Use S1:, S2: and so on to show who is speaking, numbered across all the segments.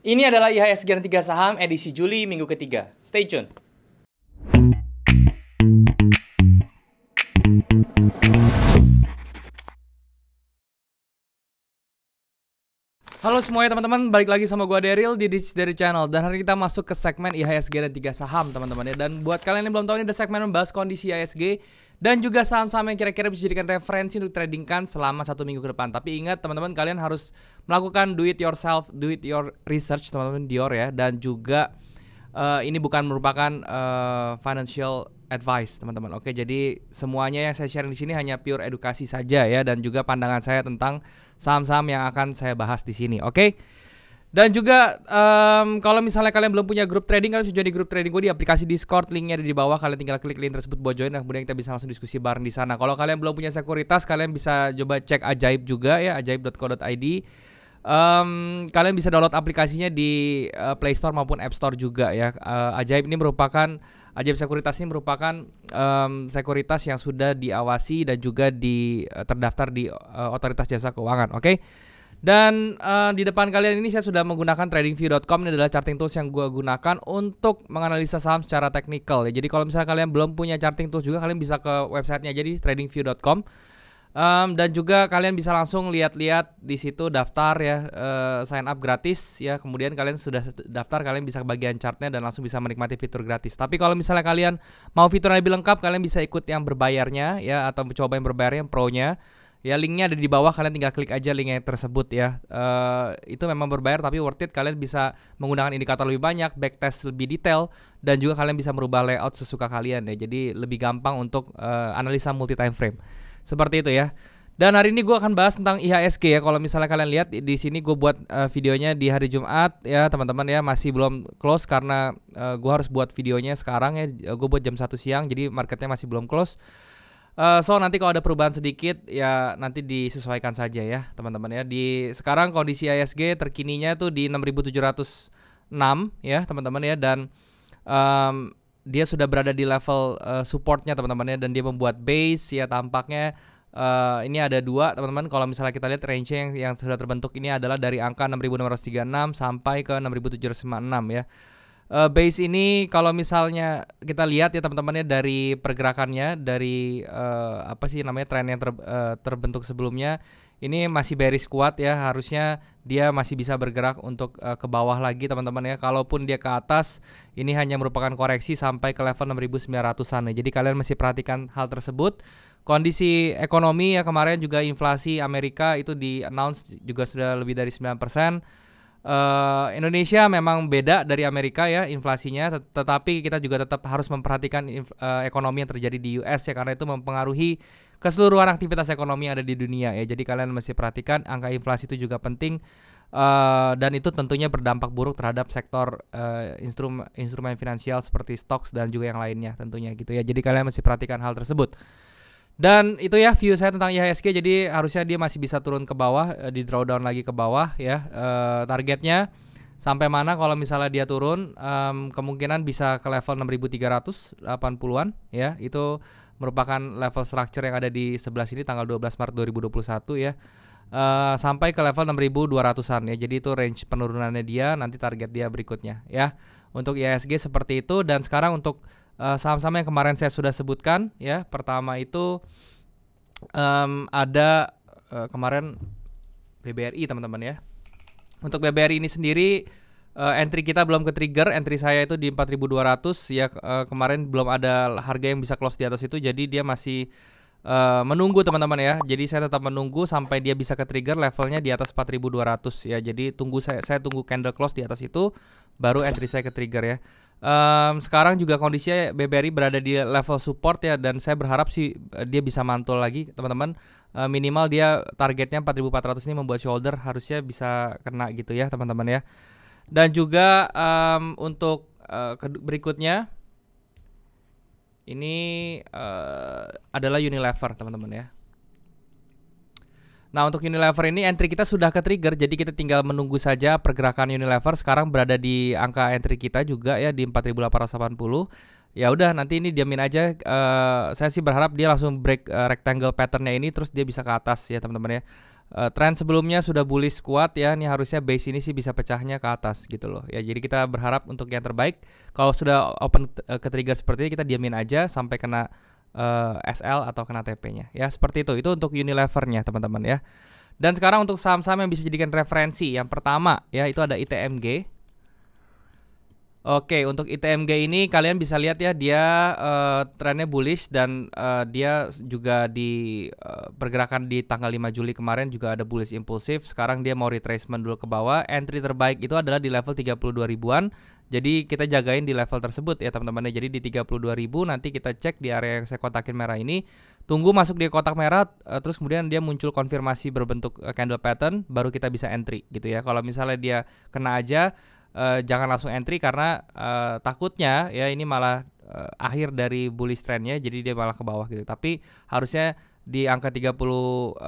S1: Ini adalah IHSG 3 saham edisi Juli minggu ketiga. Stay tune. Halo semuanya teman-teman, balik lagi sama gua Daryl di This Dari Channel. Dan hari ini kita masuk ke segmen IHSG dan 3 saham teman-teman ya. Dan buat kalian yang belum tahu, ini ada segmen membahas kondisi IHSG dan juga saham-saham yang kira-kira bisa dijadikan referensi untuk tradingkan selama 1 minggu ke depan. Tapi ingat teman-teman, kalian harus melakukan do it yourself, do it your research teman-teman, Dior ya. Dan juga ini bukan merupakan financial advice teman-teman. Oke, jadi semuanya yang saya share di sini hanya pure edukasi saja ya, dan juga pandangan saya tentang saham-saham yang akan saya bahas di sini. Oke. Dan juga kalau misalnya kalian belum punya grup trading, kalian bisa jadi grup trading gue di aplikasi Discord, linknya ada di bawah. Kalian tinggal klik link tersebut buat join, dan kemudian kita bisa langsung diskusi bareng di sana. Kalau kalian belum punya sekuritas, kalian bisa coba cek Ajaib juga ya, ajaib.co.id. Kalian bisa download aplikasinya di Play Store maupun App Store juga ya. Ajaib Sekuritas ini merupakan sekuritas yang sudah diawasi dan juga terdaftar di Otoritas Jasa Keuangan. Oke. Dan di depan kalian ini saya sudah menggunakan tradingview.com. Ini adalah charting tools yang gue gunakan untuk menganalisa saham secara teknikal ya. Jadi kalau misalnya kalian belum punya charting tools juga, kalian bisa ke websitenya aja di tradingview.com. Dan juga kalian bisa langsung lihat-lihat di situ, daftar ya, sign up gratis ya. Kemudian kalian sudah daftar, kalian bisa ke bagian chartnya dan langsung bisa menikmati fitur gratis. Tapi kalau misalnya kalian mau fitur yang lebih lengkap, kalian bisa ikut yang berbayarnya ya, atau mencoba yang berbayarnya, yang pro-nya. Ya, linknya ada di bawah, kalian tinggal klik aja linknya tersebut ya. Itu memang berbayar tapi worth it. Kalian bisa menggunakan indikator lebih banyak, backtest lebih detail, dan juga kalian bisa merubah layout sesuka kalian ya. Jadi lebih gampang untuk analisa multi time frame. Seperti itu ya. Dan hari ini gue akan bahas tentang IHSG ya. Kalau misalnya kalian lihat di sini, gue buat videonya di hari Jumat ya teman-teman ya. Masih belum close karena gue harus buat videonya sekarang ya. Gue buat jam 1 siang, jadi marketnya masih belum close. So nanti kalau ada perubahan sedikit ya nanti disesuaikan saja ya teman-teman ya. Di sekarang kondisi IHSG terkininya tuh di 6.706 ya teman-teman ya. Dan dia sudah berada di level supportnya teman-teman ya, dan dia membuat base ya tampaknya. Ini ada dua teman-teman. Kalau misalnya kita lihat range yang sudah terbentuk ini adalah dari angka 6.636 sampai ke 6.796 ya. Base ini kalau misalnya kita lihat ya teman-teman ya, dari pergerakannya, dari tren yang terbentuk sebelumnya, ini masih bearish kuat ya. Harusnya dia masih bisa bergerak untuk ke bawah lagi teman-teman ya. Kalaupun dia ke atas, ini hanya merupakan koreksi sampai ke level 6.900-an ya. Jadi kalian mesti perhatikan hal tersebut. Kondisi ekonomi ya, kemarin juga inflasi Amerika itu di-announce juga sudah lebih dari 9%. Indonesia memang beda dari Amerika ya inflasinya, tetapi kita juga tetap harus memperhatikan ekonomi yang terjadi di US ya, karena itu mempengaruhi keseluruhan aktivitas ekonomi yang ada di dunia ya. Jadi kalian mesti perhatikan angka inflasi itu juga penting, dan itu tentunya berdampak buruk terhadap sektor instrumen finansial seperti stocks dan juga yang lainnya tentunya gitu ya. Jadi kalian mesti perhatikan hal tersebut. Dan itu ya view saya tentang IHSG. Jadi harusnya dia masih bisa turun ke bawah, di drawdown lagi ke bawah ya. Targetnya sampai mana kalau misalnya dia turun, kemungkinan bisa ke level 6.380-an ya. Itu merupakan level structure yang ada di sebelah sini tanggal 12 Maret 2021 ya. Sampai ke level 6.200-an ya. Jadi itu range penurunannya dia, nanti target dia berikutnya ya. Untuk IHSG seperti itu. Dan sekarang untuk saham-saham yang kemarin saya sudah sebutkan ya. Pertama itu ada kemarin BBRI teman-teman ya. Untuk BBRI ini sendiri entry kita belum ke trigger. Entry saya itu di 4.200 ya. Kemarin belum ada harga yang bisa close di atas itu, jadi dia masih menunggu teman-teman ya. Jadi saya tetap menunggu sampai dia bisa ke trigger levelnya di atas 4.200 ya. Jadi saya tunggu candle close di atas itu, baru entry saya ke trigger ya. Sekarang juga kondisinya BBRI berada di level support ya, dan saya berharap sih dia bisa mantul lagi teman-teman. Minimal dia targetnya 4.400 ini membuat shoulder, harusnya bisa kena gitu ya teman-teman ya. Dan juga untuk berikutnya ini adalah Unilever teman-teman ya. Nah, untuk Unilever ini entry kita sudah ke trigger, jadi kita tinggal menunggu saja pergerakan Unilever. Sekarang berada di angka entry kita juga ya, di 4.880. Ya udah, nanti ini diamin aja. Saya sih berharap dia langsung break rectangle patternnya ini, terus dia bisa ke atas ya teman-teman ya. Tren sebelumnya sudah bullish kuat ya, ini harusnya base ini sih bisa pecahnya ke atas gitu loh ya. Jadi kita berharap untuk yang terbaik. Kalau sudah open ke trigger seperti ini, kita diamin aja sampai kena SL atau kena TP-nya ya, seperti itu. Itu untuk Unilever-nya teman-teman ya. Dan sekarang untuk saham-saham yang bisa dijadikan referensi, yang pertama ya itu ada ITMG. Oke, untuk ITMG ini kalian bisa lihat ya, dia trennya bullish dan dia juga di pergerakan di tanggal 5 Juli kemarin juga ada bullish impulsif. Sekarang dia mau retracement dulu ke bawah. Entry terbaik itu adalah di level 32 ribuan. Jadi kita jagain di level tersebut ya teman-teman. Jadi di 32 ribu nanti kita cek di area yang saya kotakin merah ini. Tunggu masuk di kotak merah, terus kemudian dia muncul konfirmasi berbentuk candle pattern, baru kita bisa entry gitu ya. Kalau misalnya dia kena aja, jangan langsung entry karena takutnya ya ini malah akhir dari bullish trendnya, jadi dia malah ke bawah gitu. Tapi harusnya di angka 31.400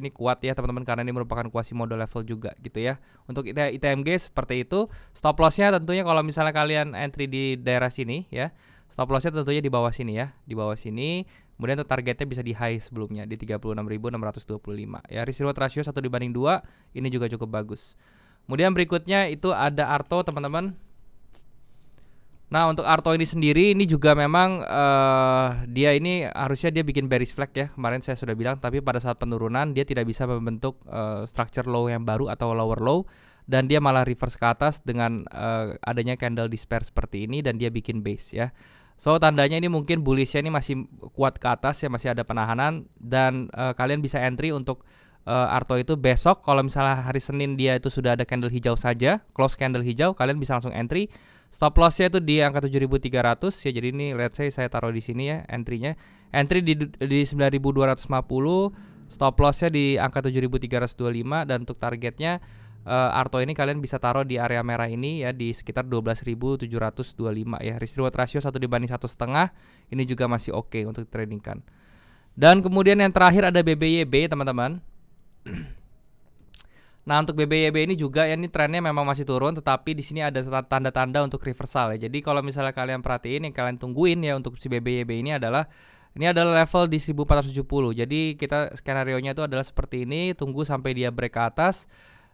S1: ini kuat ya teman-teman, karena ini merupakan Quasimodo level juga gitu ya. Untuk ITMG seperti itu. Stop lossnya tentunya kalau misalnya kalian entry di daerah sini ya, stop lossnya tentunya di bawah sini ya, di bawah sini. Kemudian untuk targetnya bisa di high sebelumnya di 36.625 ya. Risk reward ratio 1:2, ini juga cukup bagus. Kemudian berikutnya itu ada Arto teman-teman. Nah untuk Arto ini sendiri ini juga memang dia ini harusnya dia bikin bearish flag ya, kemarin saya sudah bilang. Tapi pada saat penurunan dia tidak bisa membentuk structure low yang baru atau lower low, dan dia malah reverse ke atas dengan adanya candle despair seperti ini, dan dia bikin base ya. So tandanya ini mungkin bullishnya ini masih kuat ke atas ya, masih ada penahanan. Dan kalian bisa entry untuk Arto itu besok. Kalau misalnya hari Senin dia itu sudah ada candle hijau saja, close candle hijau, kalian bisa langsung entry. Stop lossnya itu di angka 7.300 ya. Jadi ini let's say saya taruh di sini ya entry-nya. Entry di 9.250, stop lossnya di angka 7.325, dan untuk targetnya Arto ini kalian bisa taruh di area merah ini ya, di sekitar 12.725 ya. Risk reward ratio 1:1,5, ini juga masih oke untuk tradingkan. Dan kemudian yang terakhir ada BBYB teman-teman. Nah untuk BBYB ini juga ya, ini trennya memang masih turun, tetapi di sini ada tanda-tanda untuk reversal ya. Jadi kalau misalnya kalian perhatiin, yang kalian tungguin ya untuk si BBYB ini adalah level di 1470. Jadi kita skenario-nya itu adalah seperti ini, tunggu sampai dia break ke atas.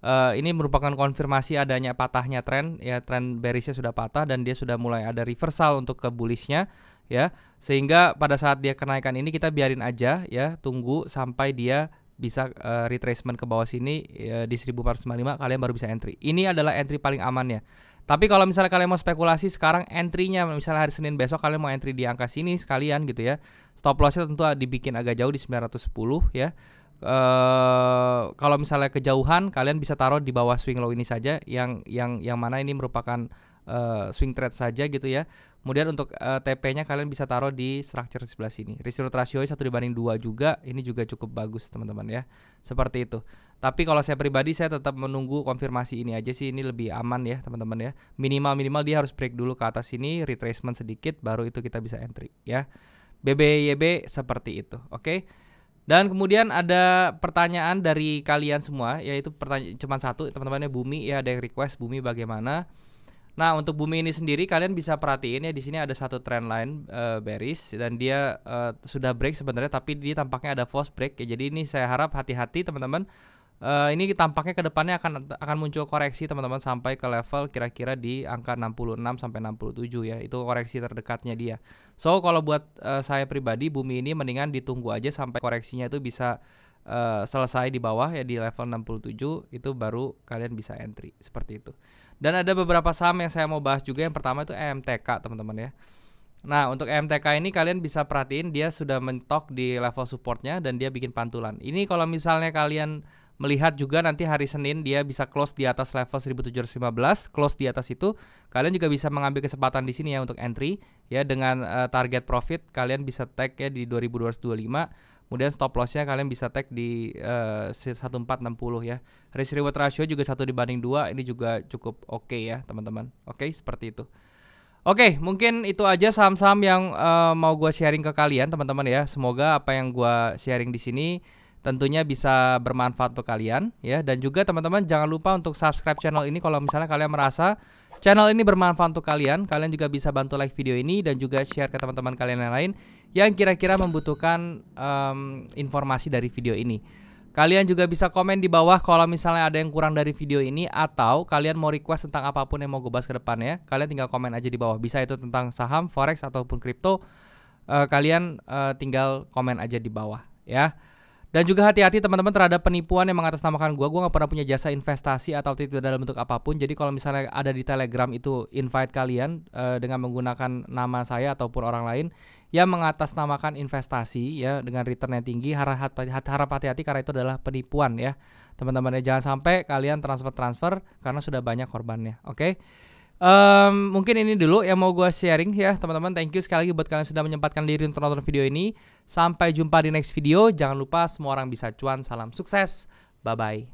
S1: Ini merupakan konfirmasi adanya patahnya tren ya, tren bearishnya sudah patah dan dia sudah mulai ada reversal untuk ke bullishnya ya. Sehingga pada saat dia kenaikan ini kita biarin aja ya, tunggu sampai dia bisa retracement ke bawah sini ya, di 1495 kalian baru bisa entry. Ini adalah entry paling aman ya. Tapi kalau misalnya kalian mau spekulasi sekarang, entry-nya misalnya hari Senin besok kalian mau entry di angka sini sekalian gitu ya. Stop loss-nya tentu dibikin agak jauh di 910 ya. Kalau misalnya kejauhan kalian bisa taruh di bawah swing low ini saja, yang mana ini merupakan swing trade saja gitu ya. Kemudian untuk TP-nya kalian bisa taruh di structure sebelah sini. Risk reward ratio 1:2 juga, ini juga cukup bagus teman-teman ya. Seperti itu. Tapi kalau saya pribadi saya tetap menunggu konfirmasi ini aja sih, ini lebih aman ya teman-teman ya. Minimal dia harus break dulu ke atas sini, retracement sedikit, baru itu kita bisa entry ya. BBYB seperti itu, oke? Dan kemudian ada pertanyaan dari kalian semua, yaitu pertanyaan cuma satu teman-temannya, Bumi ya, ada yang request Bumi bagaimana. Nah untuk Bumi ini sendiri kalian bisa perhatiin ya, di sini ada satu trend line bearish dan dia sudah break sebenarnya, tapi dia tampaknya ada false break ya. Jadi ini saya harap hati-hati teman-teman. Ini tampaknya ke depannya akan muncul koreksi teman-teman sampai ke level kira-kira di angka 66 sampai 67 ya. Itu koreksi terdekatnya dia. So kalau buat saya pribadi, Bumi ini mendingan ditunggu aja sampai koreksinya itu bisa selesai di bawah ya, di level 67, itu baru kalian bisa entry seperti itu. Dan ada beberapa saham yang saya mau bahas juga. Yang pertama itu EMTK teman-teman ya. Nah untuk EMTK ini kalian bisa perhatiin dia sudah mentok di level supportnya dan dia bikin pantulan. Ini kalau misalnya kalian melihat juga nanti hari Senin dia bisa close di atas level 1715, close di atas itu kalian juga bisa mengambil kesempatan di sini ya untuk entry ya, dengan target profit kalian bisa tag ya di 2225. Kemudian stop lossnya kalian bisa tag di 1460 ya. Risk reward ratio juga 1:2, ini juga cukup oke ya teman-teman. Oke, seperti itu. Oke, mungkin itu aja saham-saham yang mau gue sharing ke kalian teman-teman ya. Semoga apa yang gue sharing di sini tentunya bisa bermanfaat untuk kalian ya. Dan juga teman-teman jangan lupa untuk subscribe channel ini kalau misalnya kalian merasa channel ini bermanfaat untuk kalian. Kalian juga bisa bantu like video ini dan juga share ke teman-teman kalian yang lain yang kira-kira membutuhkan informasi dari video ini. Kalian juga bisa komen di bawah kalau misalnya ada yang kurang dari video ini, atau kalian mau request tentang apapun yang mau gue bahas ke depannya. Kalian tinggal komen aja di bawah. Bisa itu tentang saham, forex ataupun kripto. Kalian tinggal komen aja di bawah ya. Dan juga hati-hati teman-teman terhadap penipuan yang mengatasnamakan gue. Gue gak pernah punya jasa investasi atau tidak dalam bentuk apapun. Jadi kalau misalnya ada di Telegram itu invite kalian dengan menggunakan nama saya ataupun orang lain yang mengatasnamakan investasi ya dengan return yang tinggi, harap hati-hati karena itu adalah penipuan ya teman-teman ya. Jangan sampai kalian transfer karena sudah banyak korbannya. Oke. Mungkin ini dulu yang mau gue sharing ya teman-teman. Thank you sekali lagi buat kalian yang sudah menyempatkan diri untuk nonton video ini. Sampai jumpa di next video. Jangan lupa semua orang bisa cuan. Salam sukses. Bye bye.